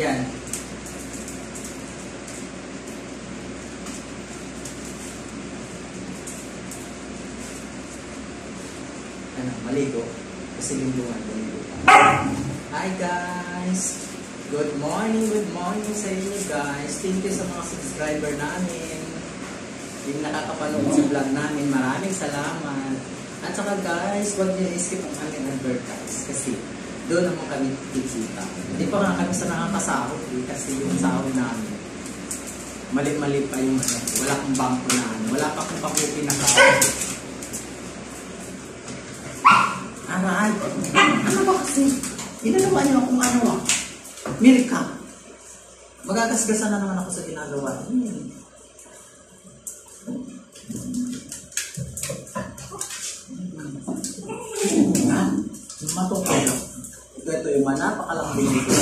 Yan. Ano, maligo. Kasi lingguhan, maligo. Hi guys! Good morning sa inyo guys. Thank you sa mga subscriber namin. Yung nakakapanood sa vlog namin, maraming salamat. At saka guys, huwag niyo i-skip ang aming advertise kasi doon naman kami kikita. Hindi pa nga kami sa nakakasahod kasi yung sahod namin mali-mali pa yung ano, wala kong bangko na ano, wala pa akong pakupi na kahit. Aray! Ano ba kasi? Inalawa niyo akong ano ah. Milka! Magagasgasan na naman ako sa ginagawa. Matutulog. Ito yung napakalambing nito.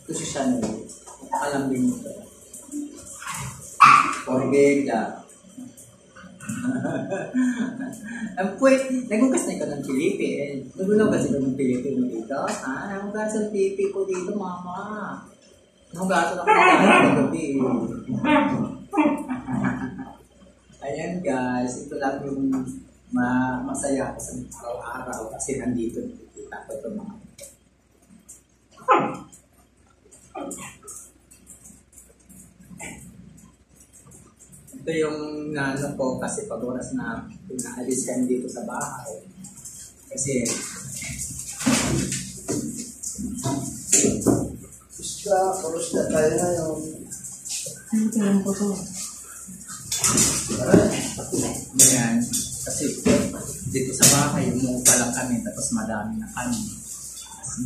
Ito si Chanel. Napakalambing nito. Porbeda. Nagugas na ito ng pilipi eh. Nagugas ito ng pilipi mo dito. Nagugas ang pipi ko dito, mama. Nagugas ako ng gabi. Ayan guys, ito lang yung masaya ako sa araw-araw kasi nandito nakikita ko ito mga ito yung ano ko kasi pag oras na pinaalis kami dito sa bahay kasi Kurus na tayo na yung ano lang po to? Ayan, kasi dito sa bahay umuupa lang kami tapos madami na kami.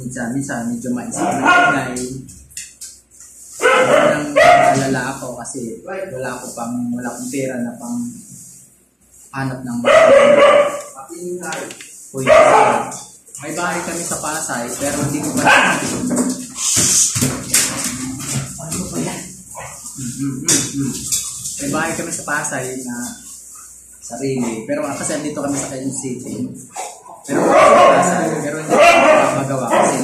Minsan medyo maisip na ingay. Parang naalala ako kasi wala akong pera na pang hanap ng Uy, may bahay kami sa Pasay pero hindi ko pa ano ba yan? May bahay kami sa Pasay na sarili pero kasi andito kami sa Quezon City pero hindi ko magawa kasi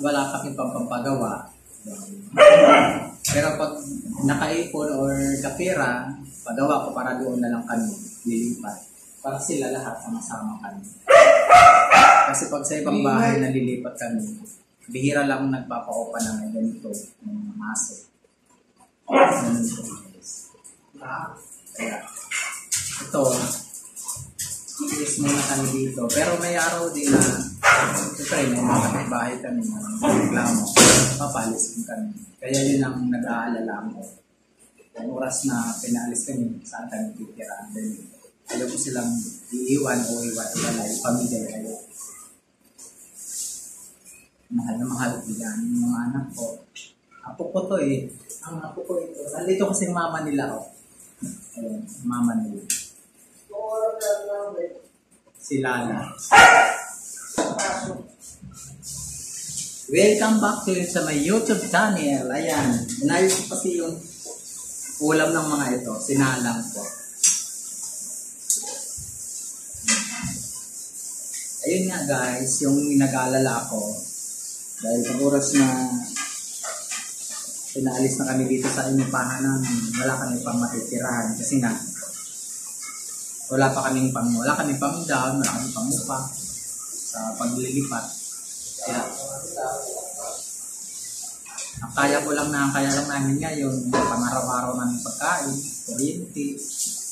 wala kami pampagawa. Pero pag nakaipon or kapira, pagawa ko para doon na lang kami lilipat. Para sila lahat sama-sama kami. Kasi pag sa ibang bahay nalilipat kami, bihira lang nagpapa-opa na may ganito ng maso. Ganito guys. Kaya, ito, is muna kami dito. Pero may araw din na, siyempre may mga bahay kami na reklamo. Papalis din kami. Kaya yun ang nag-aalala mo. Yung oras na pinalis kami, saan kami titira. Then, alam ko silang iiwan o iwalay, pamilya kayo. Mahal na mahal ko yan. Yung mga anak ko. Apo ko to eh. Ang apo ko ito. Nandito kasi mama nila oh. Ayun, mama nila. Si Lala. Welcome back to sa my YouTube channel. Ayan. Inayos ko kasi yung ulam ng mga ito. Sinalang ko. Ayun nga guys, yung nag-aalala ko. Dahil pag oras na pinaalis na kami dito sa inupahan namin, wala kami pang matitirahan. Kasi nga, wala kami pang down, wala kami pang upa sa paglilipat. Kaya, kaya lang namin ngayon, pang-araw-araw namin pagkain, kuryente.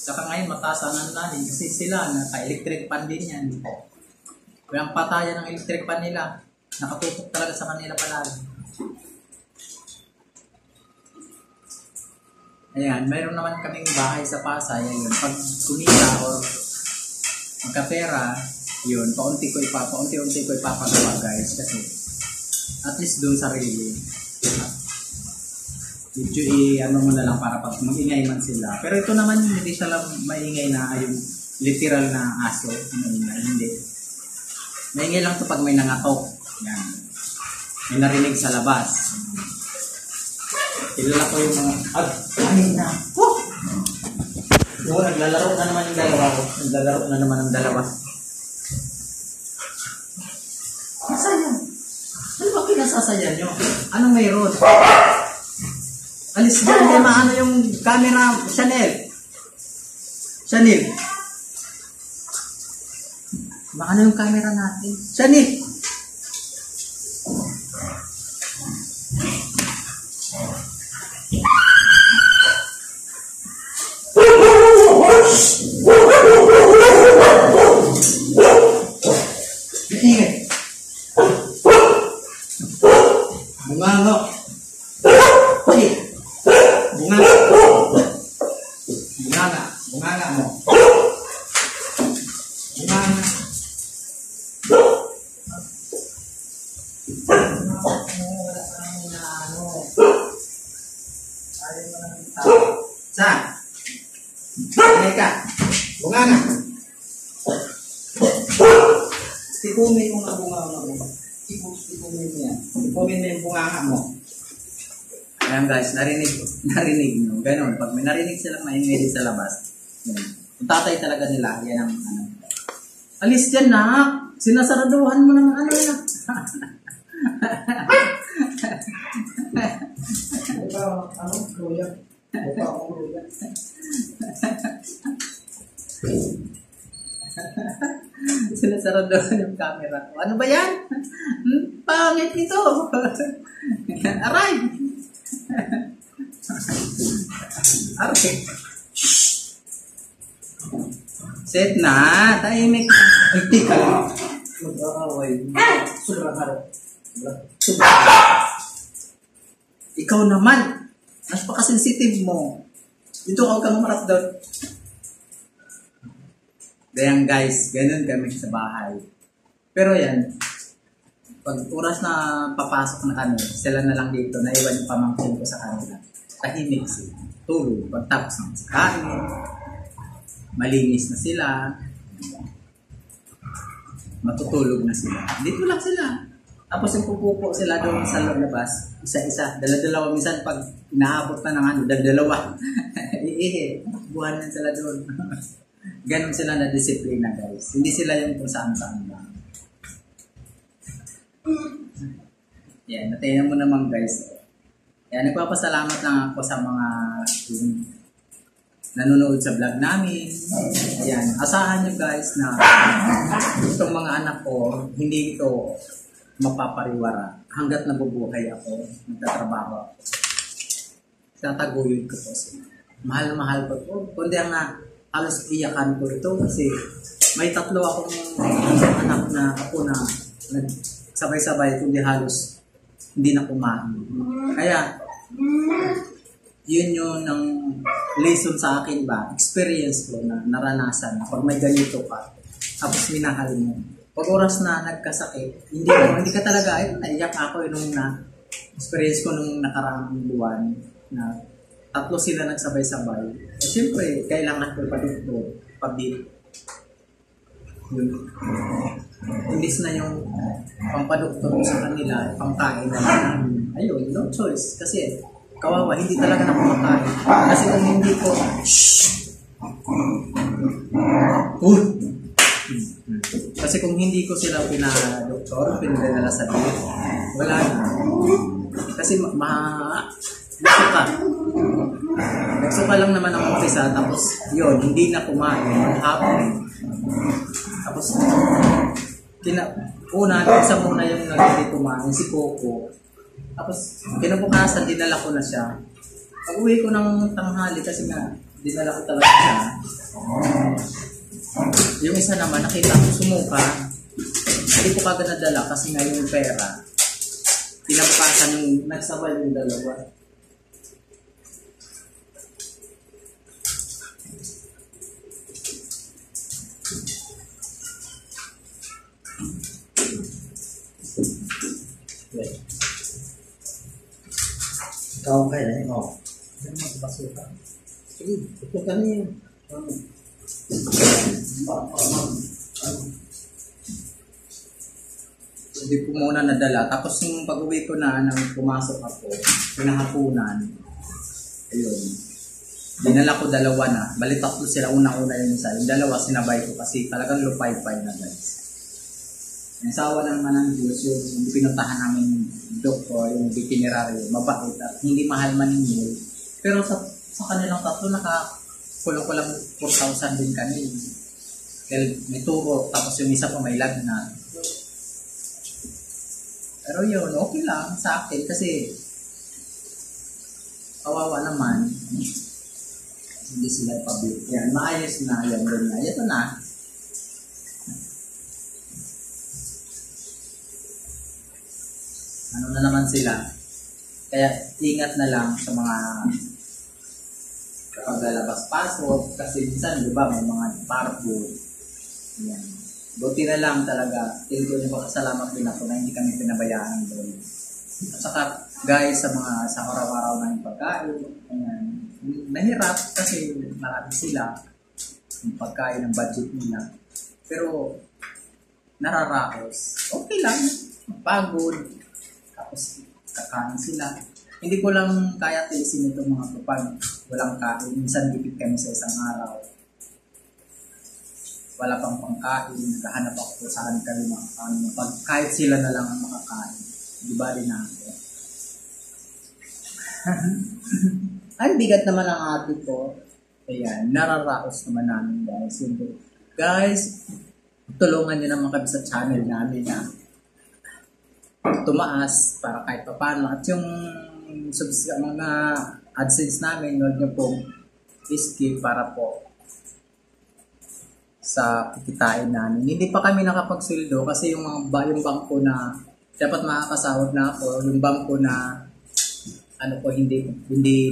Saka ngayon, mataas namin kasi sila, naka-electric pan din yan. Walang patayan ng electric pan nila. Nakatutok talaga sa kanila palagi. Ayan, mayroon naman kaming bahay sa Pasay. Ayun, pag kumita o magkapera, yun, paunti-unti ko ipapagawa guys. Kasi at least doon sarili. Medyo ano mo na lang para pag mag-ingay man sila. Pero ito naman hindi siya lang maingay na yung literal na aso. Hindi. Maingay lang ito pag may nangatok. Yan. May narinig sa labas. Kilala ko yung mga kanina. Naglalaro na naman yung dalawa. Naglalaro na naman ang dalawa. Masaya. Ano ba saya nyo? Anong mayroon? Alis dyan, di maano yung camera, Chanel. Chanel. Maano yung camera natin? Chanel. Ingay. Bunganga. Hey. Bunganga. Bunganga. Bunganga mo. Bunganga. Saan? Teka. Bunganga. Tikumin mo nga bunganga mo. Tikumin mo yan. Tikumin mo yung bunganga mo. Ayan guys, narinig nyo. Ganon, pag may narinig silang maingay sa labas, yun. Yung tatay talaga nila, yan ang ano. Alis dyan na! Sinasaraduhan mo ng ano na. Ito, ano, kuya. Ito, ako kuya. Sinasaraduhan yung camera. Ano ba yan? Pangit ito! Aray! Aray! Set na! Tahimik! Nagtika lang! Mag-aaway. Sobrang harap. Ikaw naman! Mas pa-sensitive mo. Dito ka kang marap doon. Kaya guys, ganun kami sa bahay. Pero yan, pag oras na papasok na kami, sila na lang dito, naiwan yung pamangkin ko sa kanila. Tahimik sila. Tulog. Pagtapos ng kain, malinis na sila, matutulog na sila. Dito lang sila. Tapos yung pupupo sila doon sa labas, isa-isa, dala-dalawa. Minsan pag inaabot na ng ano, dala-dalawa. Iihi, buwan na sila doon. Ganon sila na disiplina guys. Hindi sila yung kung saan-saan lang. Yan, natayan mo naman guys. Yan, nagpapasalamat lang ako sa mga nanonood sa vlog namin. Ayan, asahan nyo guys na itong mga anak ko, hindi ito mapapariwara. Hanggat nabubuhay ako, nagtatrabaho ako. Tataguyod ko po sila. Mahal-mahal ko po. Kundi ang halos iyakan ko ito kasi may 3 akong anak na ako na nagsabay-sabay kundi halos hindi na kumain. Kaya, yun yung ng lesson sa akin ba, experience ko na naranasan na pag may ganito ka, tapos minahal mo. Pag oras na nagkasakit, hindi ka talaga, naiyak ako nung experience ko nung nakaraang buwan na 3 sila nagsabay-sabay. Eh, siyempre, kailangan ko pa-doktor, pa-bit. Imbis na yung pampadoktor ko sa kanila, pangkain na lang. Ayun, no choice. Kasi, kawawa, hindi talaga na kumakain. Kasi kung hindi ko, kasi kung hindi ko sila pinadoktor, pinadala sa bit, wala na. Kasi nagsuka lang naman ang umpisa, tapos yun, hindi na kumain, hapon. Tapos, isa muna yung hindi kumain, si Coco. Tapos, kinabukasan, dinala ko na siya. Pag uwi ko ng tanghali, kasi nga, dinala ko talaga siya. Yung isa naman, nakita ko sumuka. Hindi ko kagad nadala kasi nga yung pera. Kinabukasan yung nagsabay yung dalawa. Ikaw kayo na yun, oh. Ano magbasuka? Sige, ito ka na yun. Hindi ko muna nadala. Tapos yung pag-uwi ko na, nang pumasok ako, pinahapunan, ayun. Dinala ko 2 na. Bali 3 sila, una-una yung isa. Yung 2 sinabay ko kasi talagang lupay-pay na guys. Ang sawa naman ng Diyos yung pinuntahan namin Duke o yung itinerary, mabait at hindi mahal maningil. Pero sa kanilang tatlo, kulang ko lang 4,000 din kami. Dahil may turo, tapos yung isa pa may lag na. Pero yun, okay lang sa akin kasi kawawa naman. Hindi sila ipabuild. Yan, maayos na. Yan, na. Ito na. Ano na naman sila. Kaya ingat na lang sa mga kapag lalabas-pasok. Kasi minsan, di ba, may mga parbo. Yan. Buti na lang talaga. Tinto niyo pasalamat din ako na hindi kami pinabayaan doon. At saka, guys, sa araw-araw na yung pagkain, ayan, nahirap kasi marami sila yung pagkain ng budget nila. Pero, nararaos. Okay lang. Pagod. Tapos, kakain sila. Hindi ko lang kaya tilisin itong mga kapag walang kain. Minsan gipit kami sa isang araw. Wala pang pangkain. Naghahanap ako kung saan kami makakain. Kahit sila na lang ang makakain. Di ba rin ako? Ang bigat naman ang ate ko. Ayan, nararaos naman namin guys. Guys, tulungan niyo naman kami sa channel namin na tumaas para kahit pa paano. At yung mga AdSense namin, huwag niyo pong skip para po sa kikitain namin. Hindi pa kami nakapagsildo kasi yung yung bangko na dapat makakasahod na ako, yung bangko na ano po, hindi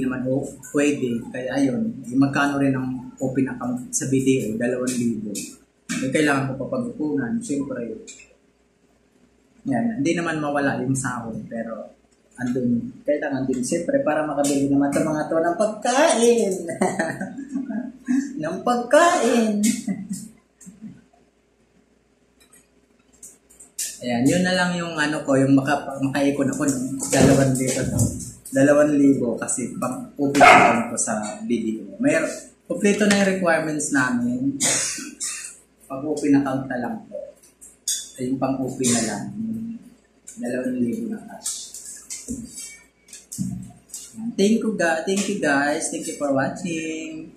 naman pwede. Kaya ayun, magkano rin ang open account sa BDO, 2,000. Kailangan ko pa pag-upunan, siyempre. Yan, hindi naman mawala yung sahod, pero andun, kailangan din siyempre para makabili naman sa mga to ng pagkain. Ng pagkain. Ayan, yun na lang yung ano ko, yung makaikon ako ng 2,000 kasi pang-open account ko sa BDO. Kompleto na yung requirements namin. Pag-open account na lang po. Ay, yung pang-open na lang. 2,000 na cash. Thank you guys. Thank you for watching.